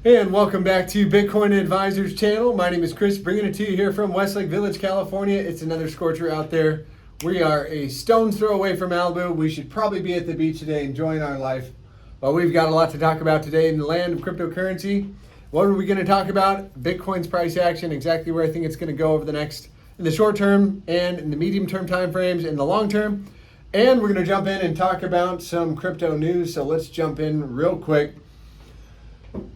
And welcome back to Bitcoin Advisors channel. My name is Chris, bringing it to you here from Westlake Village, California. It's another scorcher out there. We are a stone's throw away from Malibu. We should probably be at the beach today enjoying our life. But we've got a lot to talk about today in the land of cryptocurrency. What are we going to talk about? Bitcoin's price action, exactly where I think it's going to go over in the short term and in the medium term time frames, in the long term. And we're going to jump in and talk about some crypto news. So let's jump in real quick.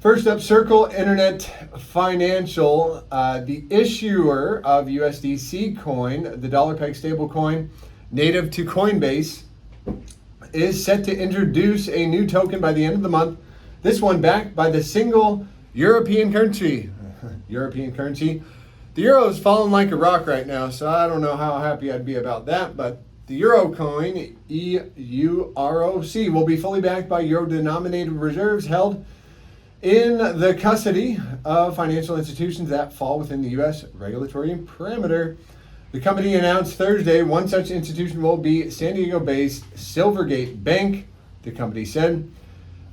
First up, Circle Internet Financial, the issuer of USDC coin, the dollar peg stable coin, native to Coinbase, is set to introduce a new token by the end of the month. This one backed by the single European currency. The euro is falling like a rock right now, so I don't know how happy I'd be about that, but the euro coin, EUROC, will be fully backed by euro-denominated reserves held in the custody of financial institutions that fall within the U.S. regulatory parameter. The company announced Thursday one such institution will be San Diego-based Silvergate Bank, the company said.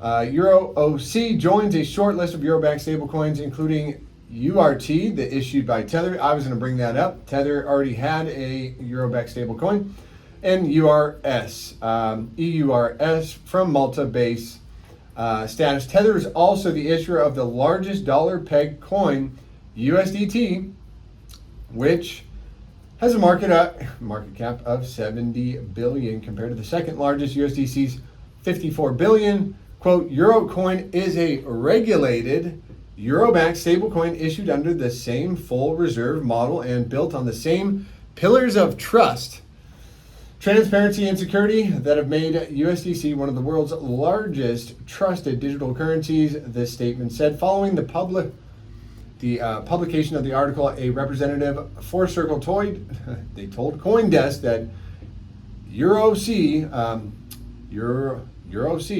EUROC joins a short list of euro-backed stablecoins, including URT, the issued by Tether. I was going to bring that up. Tether already had a euro-backed stablecoin. And EURS from Malta-based status. Tether is also the issuer of the largest dollar peg coin, USDT, which has a market cap of 70 billion compared to the second largest, USDC's 54 billion. Quote, Eurocoin is a regulated euro-backed stablecoin issued under the same full reserve model and built on the same pillars of trust, transparency, and security that have made USDC one of the world's largest trusted digital currencies, this statement said. Following the publication of the article, a representative for Circle told CoinDesk that EUROC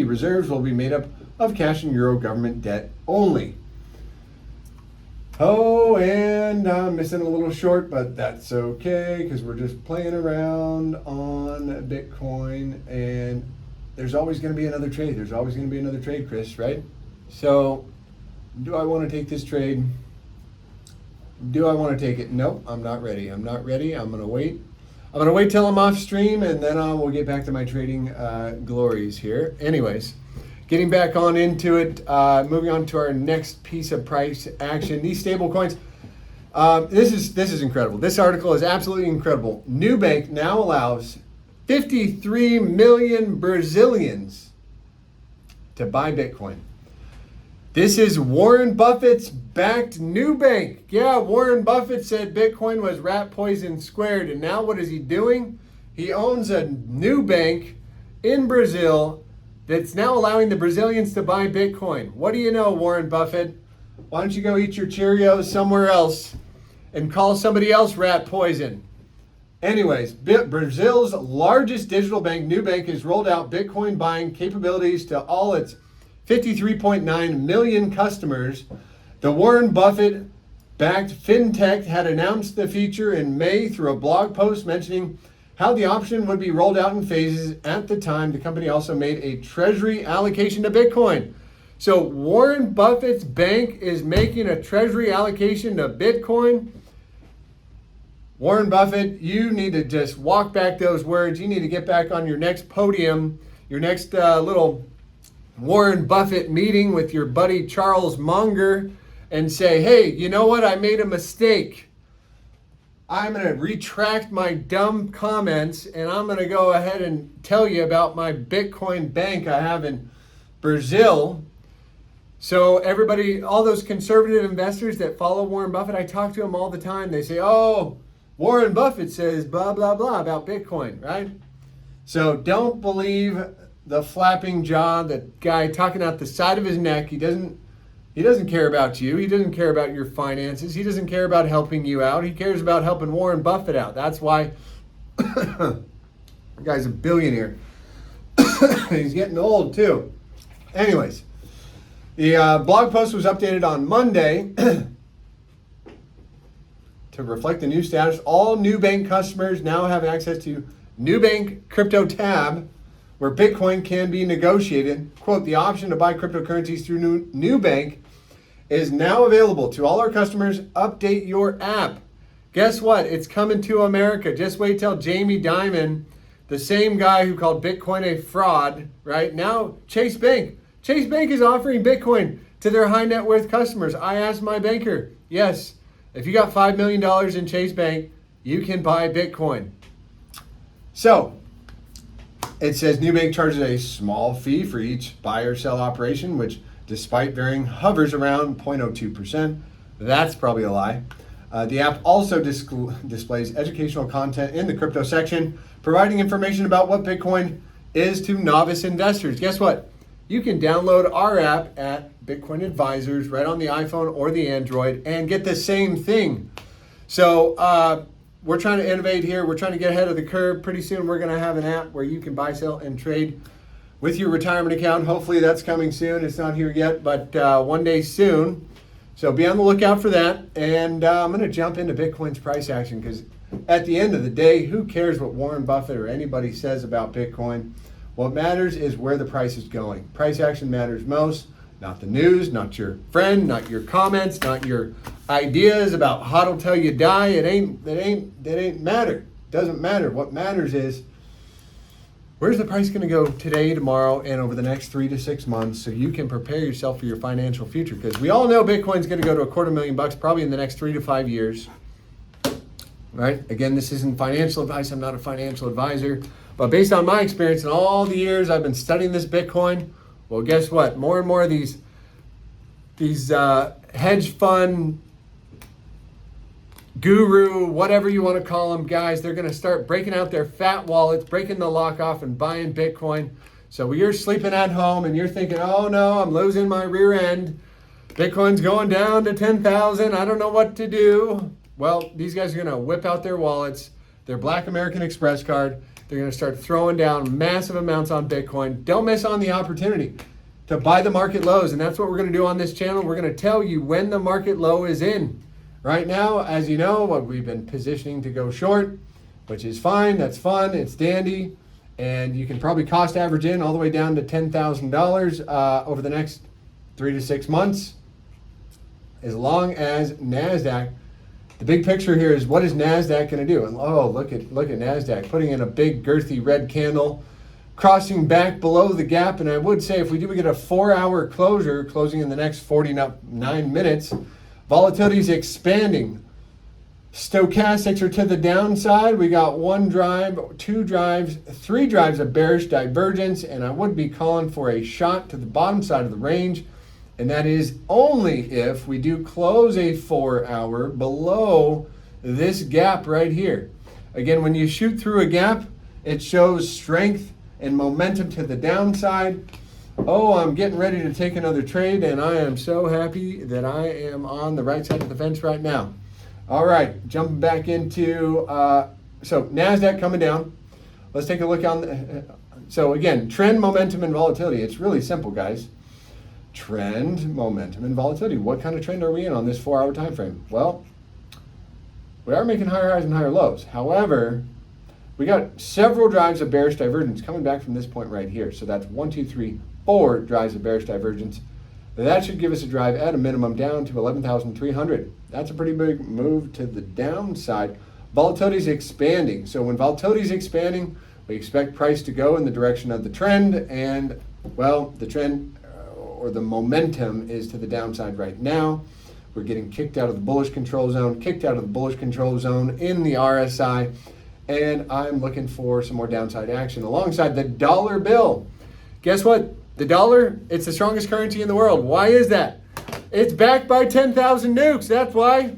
reserves will be made up of cash and euro government debt only. Oh, and I'm missing a little short, but that's okay because we're just playing around on Bitcoin, and there's always going to be another trade. There's always going to be another trade, Chris, right? So do I want to take this trade? Do I want to take it? Nope, I'm not ready. I'm going to wait. I'm going to wait till I'm off stream, and then we'll get back to my trading glories here. Anyways, getting back on into it, moving on to our next piece of price action. These stable coins, this is incredible. This article is absolutely incredible. Nubank now allows 53 million Brazilians to buy Bitcoin. This is Warren Buffett's backed Nubank. Yeah, Warren Buffett said Bitcoin was rat poison squared, and now what is he doing? He owns a Nubank in Brazil that's now allowing the Brazilians to buy Bitcoin. What do you know, Warren Buffett? Why don't you go eat your Cheerios somewhere else and call somebody else rat poison? Anyways, Brazil's largest digital bank, Nubank, has rolled out Bitcoin buying capabilities to all its 53.9 million customers. The Warren Buffett-backed fintech had announced the feature in May through a blog post mentioning how the option would be rolled out in phases. At the time, the company also made a treasury allocation to Bitcoin. So Warren Buffett's bank is making a treasury allocation to Bitcoin. Warren Buffett, you need to just walk back those words. You need to get back on your next podium, your next little Warren Buffett meeting with your buddy Charles Munger and say, hey, you know what? I made a mistake. I'm going to retract my dumb comments, and I'm going to go ahead and tell you about my Bitcoin bank I have in Brazil. So everybody, all those conservative investors that follow Warren Buffett, I talk to them all the time. They say, oh, Warren Buffett says blah, blah, blah about Bitcoin, right? So don't believe the flapping jaw, the guy talking out the side of his neck. He doesn't care about you. He doesn't care about your finances. He doesn't care about helping you out. He cares about helping Warren Buffett out. That's why the guy's a billionaire. He's getting old too. Anyways, the blog post was updated on Monday to reflect the new status. All Nubank customers now have access to Nubank Crypto tab, where Bitcoin can be negotiated. Quote, the option to buy cryptocurrencies through Nubank is now available to all our customers. Update your app. Guess what? It's coming to America. Just wait till Jamie Dimon, the same guy who called Bitcoin a fraud, right? Now, Chase Bank is offering Bitcoin to their high net worth customers. I asked my banker, yes, if you got $5 million in Chase Bank, you can buy Bitcoin. So, it says Nubank charges a small fee for each buy or sell operation, which despite varying hovers around 0.02%. That's probably a lie. The app also displays educational content in the crypto section, providing information about what Bitcoin is to novice investors. Guess what? You can download our app at Bitcoin Advisors right on the iPhone or the Android and get the same thing. So we're trying to innovate here. We're trying to get ahead of the curve. Pretty soon we're going to have an app where you can buy, sell, and trade with your retirement account. Hopefully that's coming soon. It's not here yet, but one day soon. So be on the lookout for that. And I'm going to jump into Bitcoin's price action because at the end of the day, who cares what Warren Buffett or anybody says about Bitcoin? What matters is where the price is going. Price action matters most, not the news, not your friend, not your comments, not your ideas about hodl till you die. It ain't matter. Doesn't matter. What matters is where's the price going to go today, tomorrow, and over the next 3 to 6 months so you can prepare yourself for your financial future? Because we all know Bitcoin's going to go to $250,000 probably in the next 3 to 5 years. Right? Again, this isn't financial advice. I'm not a financial advisor. But based on my experience and all the years I've been studying this Bitcoin, well, guess what? More and more of these hedge fund guru, whatever you want to call them, guys, they're going to start breaking out their fat wallets, breaking the lock off and buying Bitcoin. So when you're sleeping at home and you're thinking, oh no, I'm losing my rear end. Bitcoin's going down to 10,000. I don't know what to do. Well, these guys are going to whip out their wallets, their Black American Express card. They're going to start throwing down massive amounts on Bitcoin. Don't miss on the opportunity to buy the market lows. And that's what we're going to do on this channel. We're going to tell you when the market low is in. Right now, as you know, we've been positioning to go short, which is fine. That's fun. It's dandy. And you can probably cost average in all the way down to $10,000 over the next 3 to 6 months, as long as NASDAQ. The big picture here is what is NASDAQ going to do? And look at NASDAQ putting in a big girthy red candle, crossing back below the gap. And I would say if we get a 4-hour closure, closing in the next 49 minutes, volatility is expanding. Stochastics are to the downside. We got 1 drive, 2 drives, 3 drives of bearish divergence, and I would be calling for a shot to the bottom side of the range. And that is only if we do close a 4-hour below this gap right here. Again, when you shoot through a gap, it shows strength and momentum to the downside. Oh, I'm getting ready to take another trade, and I am so happy that I am on the right side of the fence right now. All right, jumping back into, so NASDAQ coming down. Let's take a look on, so again, trend, momentum, and volatility. It's really simple, guys. Trend, momentum, and volatility. What kind of trend are we in on this 4-hour time frame? Well, we are making higher highs and higher lows. However, we got several drives of bearish divergence coming back from this point right here. So that's 1, 2, 3, 4 drives of bearish divergence. That should give us a drive at a minimum down to 11,300. That's a pretty big move to the downside. Volatility is expanding. So when volatility is expanding, we expect price to go in the direction of the trend. And, well, the trend or the momentum is to the downside right now. We're getting kicked out of the bullish control zone, in the RSI. And I'm looking for some more downside action alongside the dollar bill. Guess what? The dollar, it's the strongest currency in the world. Why is that? It's backed by 10,000 nukes. That's why.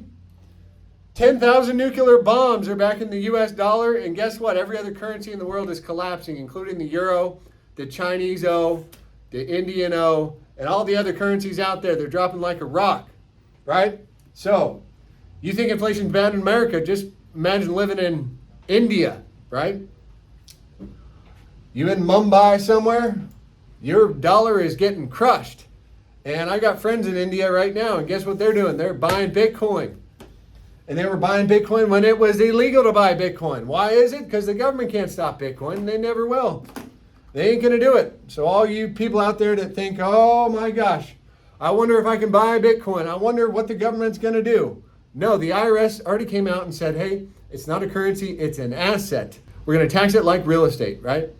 10,000 nuclear bombs are back in the US dollar. And guess what? Every other currency in the world is collapsing, including the euro, the Chinese O, the Indian O, and all the other currencies out there. They're dropping like a rock, right? So you think inflation's bad in America, just imagine living in India, right? You in Mumbai somewhere, your dollar is getting crushed. And I got friends in India right now, and guess what they're doing? They're buying Bitcoin. And they were buying Bitcoin when it was illegal to buy Bitcoin. Why is it? Because the government can't stop Bitcoin, and they never will. They ain't going to do it. So all you people out there that think, oh my gosh, I wonder if I can buy Bitcoin. I wonder what the government's going to do. No, the IRS already came out and said, hey, it's not a currency, it's an asset. We're going to tax it like real estate, right?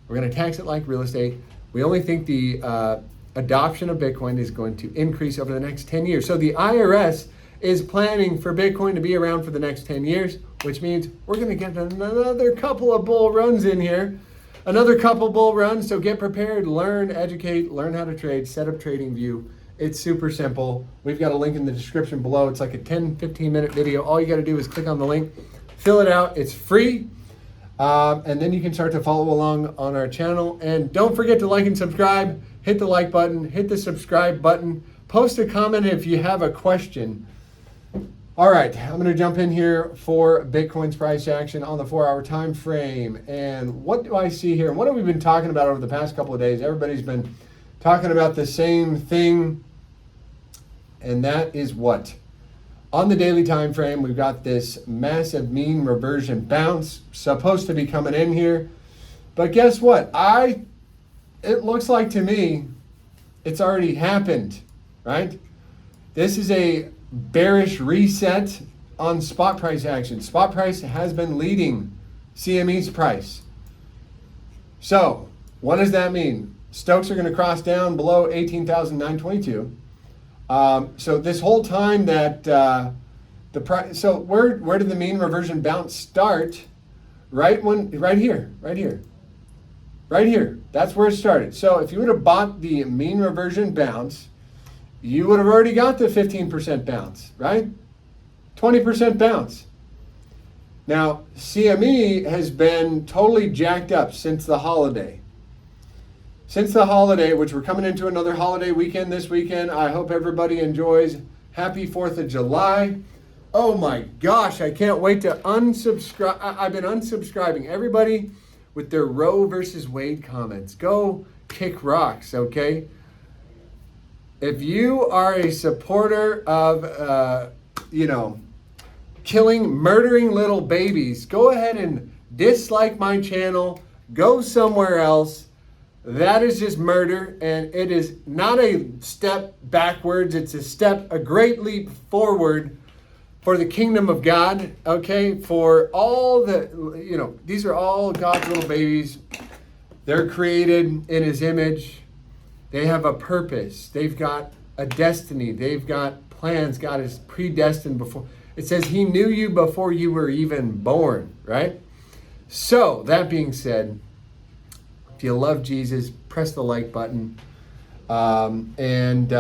We're going to tax it like real estate. We only think the adoption of Bitcoin is going to increase over the next 10 years. So the IRS is planning for Bitcoin to be around for the next 10 years, which means we're going to get another couple of bull runs in here. Another couple bull runs, so get prepared, learn, educate, learn how to trade, set up TradingView. It's super simple. We've got a link in the description below. It's like a 10, 15-minute video. All you got to do is click on the link, fill it out. It's free. And then you can start to follow along on our channel. And don't forget to like and subscribe. Hit the like button, hit the subscribe button. Post a comment if you have a question. All right, I'm going to jump in here for Bitcoin's price action on the 4-hour time frame. And what do I see here? And what have we been talking about over the past couple of days? Everybody's been talking about the same thing, and that is what? On the daily time frame, we've got this massive mean reversion bounce supposed to be coming in here. But guess what? It looks like to me it's already happened, right? This is a bearish reset on spot price action. Spot price has been leading CME's price. So what does that mean? Stokes are going to cross down below 18,922. So this whole time that the price, so where did the mean reversion bounce start? Right here. That's where it started. So if you would have bought the mean reversion bounce, you would have already got the 15% bounce, right? 20% bounce. Now, CME has been totally jacked up since the holiday. Which we're coming into another holiday weekend this weekend. I hope everybody enjoys. Happy 4th of July. Oh my gosh, I can't wait to unsubscribe. I've been unsubscribing everybody with their Roe versus Wade comments. Go kick rocks, okay? If you are a supporter of, murdering little babies, go ahead and dislike my channel. Go somewhere else. That is just murder, and it is not a step backwards. It's a great leap forward for the kingdom of God, okay? For all these are all God's little babies. They're created in his image. They have a purpose. They've got a destiny. They've got plans. God is predestined before. It says he knew you before you were even born, right? So that being said, if you love Jesus, press the like button and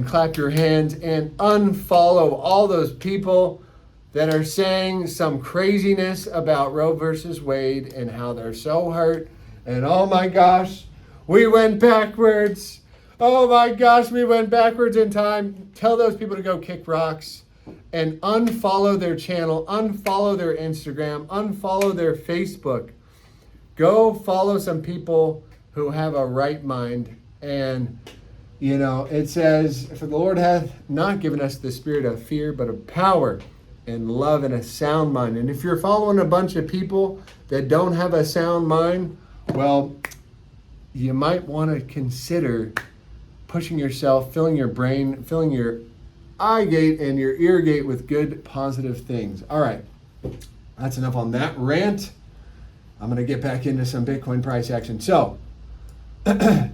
clap your hands and unfollow all those people that are saying some craziness about Roe versus Wade and how they're so hurt. And oh my gosh, we went backwards. Oh my gosh, we went backwards in time. Tell those people to go kick rocks and unfollow their channel, unfollow their Instagram, unfollow their Facebook. Go follow some people who have a right mind. And, it says, for the Lord hath not given us the spirit of fear, but of power and love and a sound mind. And if you're following a bunch of people that don't have a sound mind, well, you might want to consider pushing yourself, filling your brain, filling your eye gate and your ear gate with good, positive things. All right, that's enough on that rant. I'm going to get back into some Bitcoin price action. So,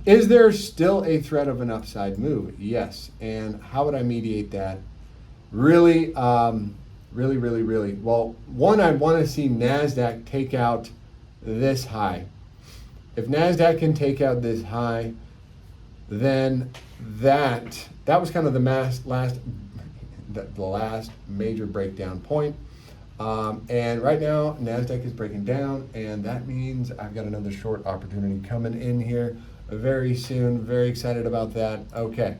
is there still a threat of an upside move? Yes. And how would I mediate that? Really. Well, one, I want to see NASDAQ take out this high. If NASDAQ can take out this high, then that was kind of the last major breakdown point. And right now, NASDAQ is breaking down, and that means I've got another short opportunity coming in here very soon. Very excited about that. Okay.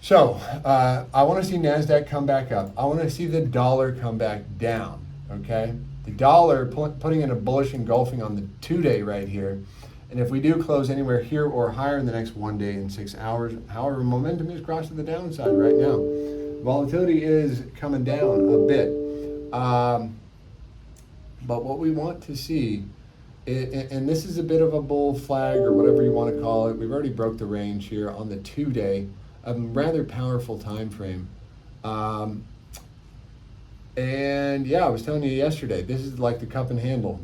So, I want to see NASDAQ come back up. I want to see the dollar come back down, okay? The dollar putting in a bullish engulfing on the 2-day right here. And if we do close anywhere here or higher in the next 1 day and 6 hours, however, momentum is crossing the downside right now. Volatility is coming down a bit. But what we want to see And this is a bit of a bull flag or whatever you want to call it. We've already broke the range here on the 2-day, a rather powerful time frame. And yeah, I was telling you yesterday, this is like the cup and handle,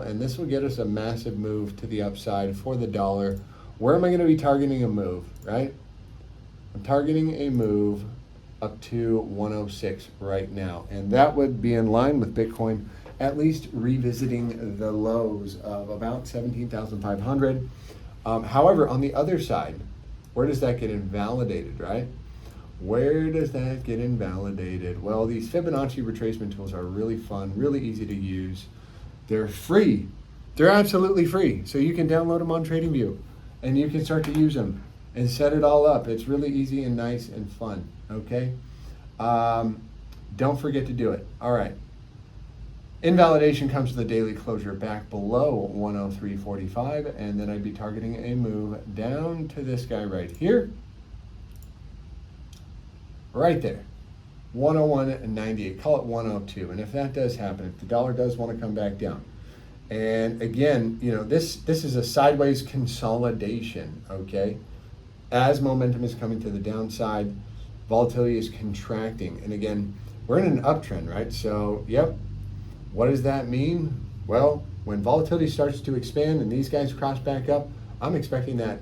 and this will get us a massive move to the upside for the dollar. Where am I going to be targeting a move, right? I'm targeting a move up to 106 right now, and that would be in line with Bitcoin at least revisiting the lows of about 17,500. However, on the other side, where does that get invalidated, right? Where does that get invalidated? Well, these Fibonacci retracement tools are really fun, really easy to use. They're free. They're absolutely free. So you can download them on TradingView and you can start to use them and set it all up. It's really easy and nice and fun, okay? Don't forget to do it. All right. Invalidation comes to the daily closure back below 103.45, and then I'd be targeting a move down to this guy right here. Right there, 101.98, call it 102. And if that does happen, if the dollar does want to come back down, and again, you know, this is a sideways consolidation, okay? As momentum is coming to the downside, volatility is contracting. And again, we're in an uptrend, right? So, yep. What does that mean? Well, when volatility starts to expand and these guys cross back up, I'm expecting that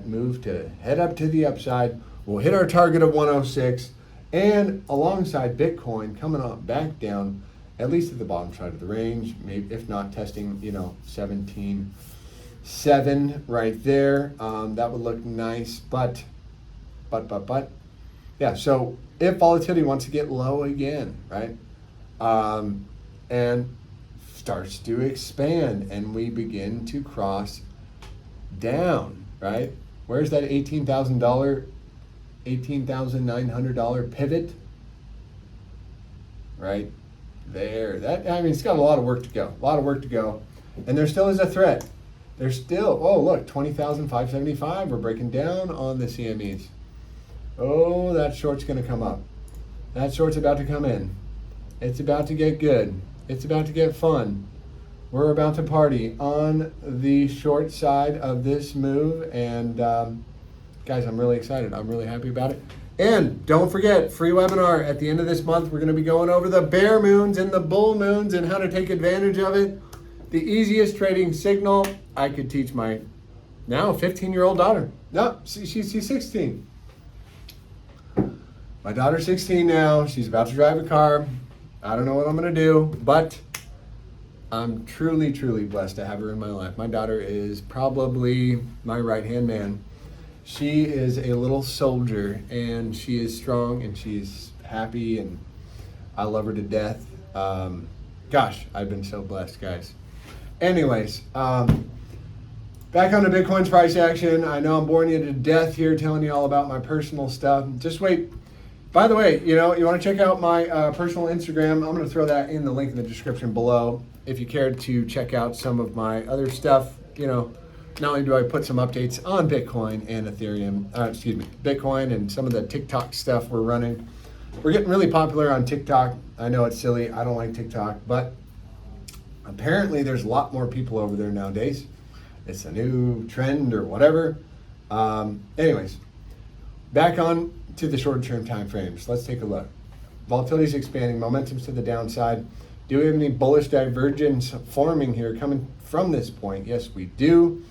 move to head up to the upside. We'll hit our target of 106, and alongside Bitcoin coming up back down, at least at the bottom side of the range, maybe if not testing, 17.7 right there. That would look nice, but, yeah. So if volatility wants to get low again, right, and starts to expand, and we begin to cross down, right? Where's that $18,900 pivot? Right there. It's got a lot of work to go. And there still is a threat. There's still, oh look, 20,575. We're breaking down on the CMEs. Oh, that short's going to come up. That short's about to come in. It's about to get good. It's about to get fun. We're about to party on the short side of this move, and guys, I'm really excited. I'm really happy about it. And don't forget, free webinar at the end of this month. We're going to be going over the bear moons and the bull moons and how to take advantage of it. The easiest trading signal I could teach my now 15-year-old daughter. No, she's 16. My daughter's 16 now. She's about to drive a car. I don't know what I'm going to do, but I'm truly, truly blessed to have her in my life. My daughter is probably my right-hand man. She is a little soldier, and she is strong, and she's happy, and I love her to death. Gosh, I've been so blessed, guys. Anyways, back on the Bitcoin's price action. I know I'm boring you to death here, telling you all about my personal stuff. Just wait. By the way, you want to check out my personal Instagram. I'm going to throw that in the link in the description below. If you cared to check out some of my other stuff, not only do I put some updates on Bitcoin and Ethereum, Bitcoin and some of the TikTok stuff we're running. We're getting really popular on TikTok. I know it's silly. I don't like TikTok, but apparently there's a lot more people over there nowadays. It's a new trend or whatever. Anyways, back on to the short-term time frames. Let's take a look. Volatility is expanding, momentum's to the downside. Do we have any bullish divergence forming here coming from this point? Yes, we do.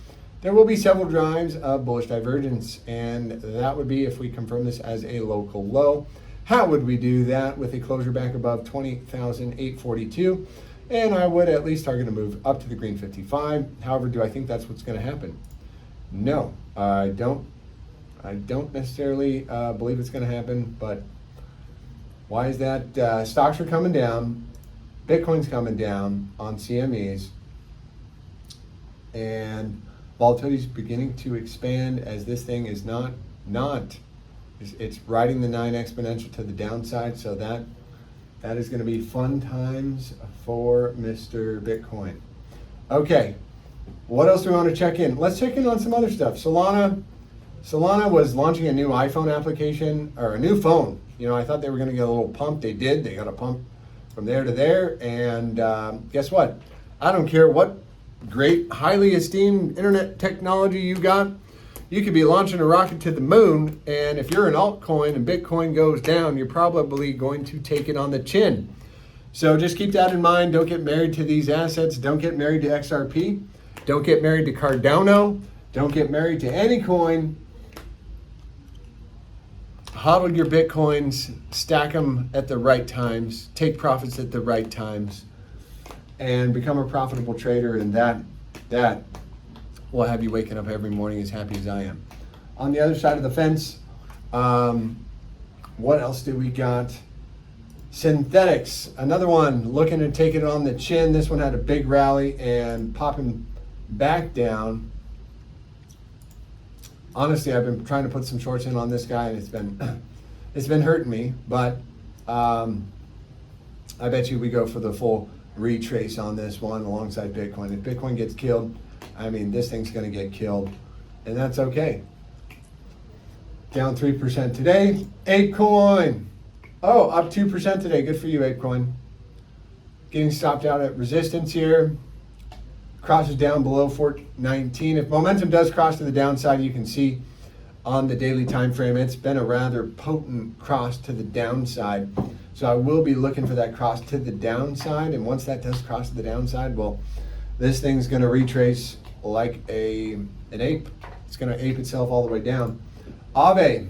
There will be several drives of bullish divergence, and that would be if we confirm this as a local low. How would we do that? With a closure back above 20,842, and I would at least target a move up to the green 55. However, do I think that's what's going to happen? No, I don't. I don't necessarily believe it's going to happen, but why is that? Stocks are coming down, Bitcoin's coming down on CMEs, and volatility is beginning to expand as this thing is not. It's riding the 9 exponential to the downside, so that is going to be fun times for Mr. Bitcoin. Okay, what else do we want to check in? Let's check in on some other stuff. Solana was launching a new iPhone application, or a new phone. I thought they were going to get a little pump. They did. They got a pump from there to there. And guess what? I don't care what great, highly esteemed internet technology you got, you could be launching a rocket to the moon, and if you're an altcoin and Bitcoin goes down, you're probably going to take it on the chin. So just keep that in mind. Don't get married to these assets. Don't get married to XRP. Don't get married to Cardano. Don't get married to any coin. Hodl your Bitcoins, stack them at the right times, take profits at the right times, and become a profitable trader, and that will have you waking up every morning as happy as I am. On the other side of the fence, what else do we got? Synthetics, another one looking to take it on the chin. This one had a big rally and popping back down. Honestly, I've been trying to put some shorts in on this guy, and it's been hurting me. But I bet you we go for the full retrace on this one alongside Bitcoin. If Bitcoin gets killed, I mean, this thing's going to get killed, and that's okay. Down 3% today. ApeCoin. Oh, up 2% today. Good for you, ApeCoin. Getting stopped out at resistance here. Crosses down below 419. If momentum does cross to the downside, you can see on the daily time frame, it's been a rather potent cross to the downside. So I will be looking for that cross to the downside. And once that does cross to the downside, well, this thing's going to retrace like an ape. It's going to ape itself all the way down. Aave.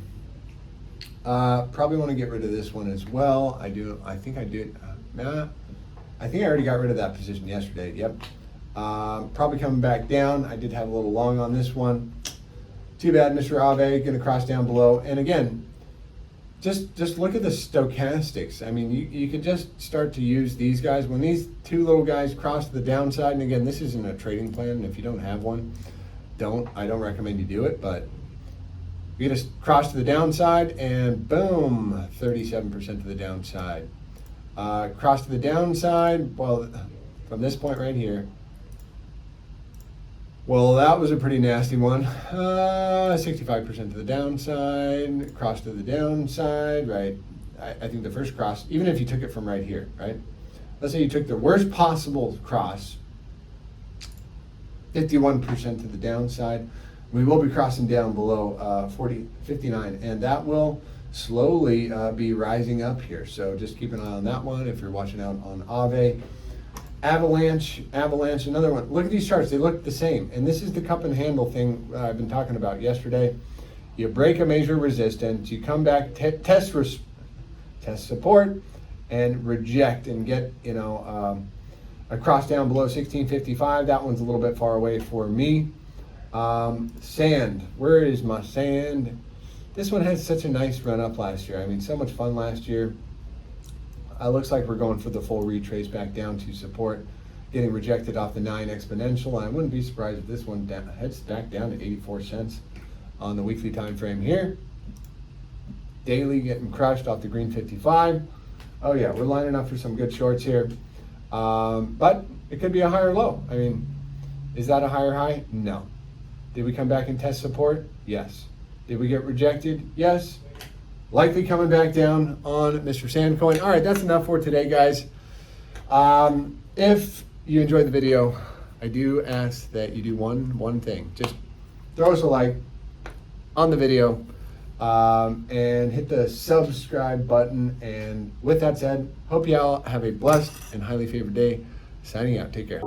Probably want to get rid of this one as well. I think I did. I think I already got rid of that position yesterday. Yep. Probably coming back down. I did have a little long on this one. Too bad, Mr. Aave, going to cross down below. And again, just look at the stochastics. I mean, you could just start to use these guys. When these two little guys cross to the downside, and again, this isn't a trading plan, and if you don't have one, I don't recommend you do it, but you just cross to the downside, and boom, 37% to the downside. Cross to the downside, well, from this point right here, well, that was a pretty nasty one. 65% to the downside, cross to the downside, right? I think the first cross, even if you took it from right here, right? Let's say you took the worst possible cross, 51% to the downside. We will be crossing down below 59, and that will slowly be rising up here. So just keep an eye on that one if you're watching out on Aave. Avalanche, another one. Look at these charts, they look the same. And this is the cup and handle thing I've been talking about yesterday. You break a major resistance, you come back, test support, and reject and get, a cross down below 1655. That one's a little bit far away for me. Sand, where is my sand? This one had such a nice run up last year. I mean, so much fun last year. Looks like we're going for the full retrace back down to support, getting rejected off the 9 exponential. I wouldn't be surprised if this one heads back down to 84 cents on the weekly time frame here. Daily getting crushed off the green 55. Oh yeah, we're lining up for some good shorts here. But it could be a higher low. I mean, is that a higher high? No. Did we come back and test support? Yes. Did we get rejected? Yes. Likely coming back down on Mr. Sandcoin. All right, that's enough for today, guys. If you enjoyed the video, I do ask that you do one thing. Just throw us a like on the video and hit the subscribe button. And with that said, hope you all have a blessed and highly favored day. Signing out. Take care.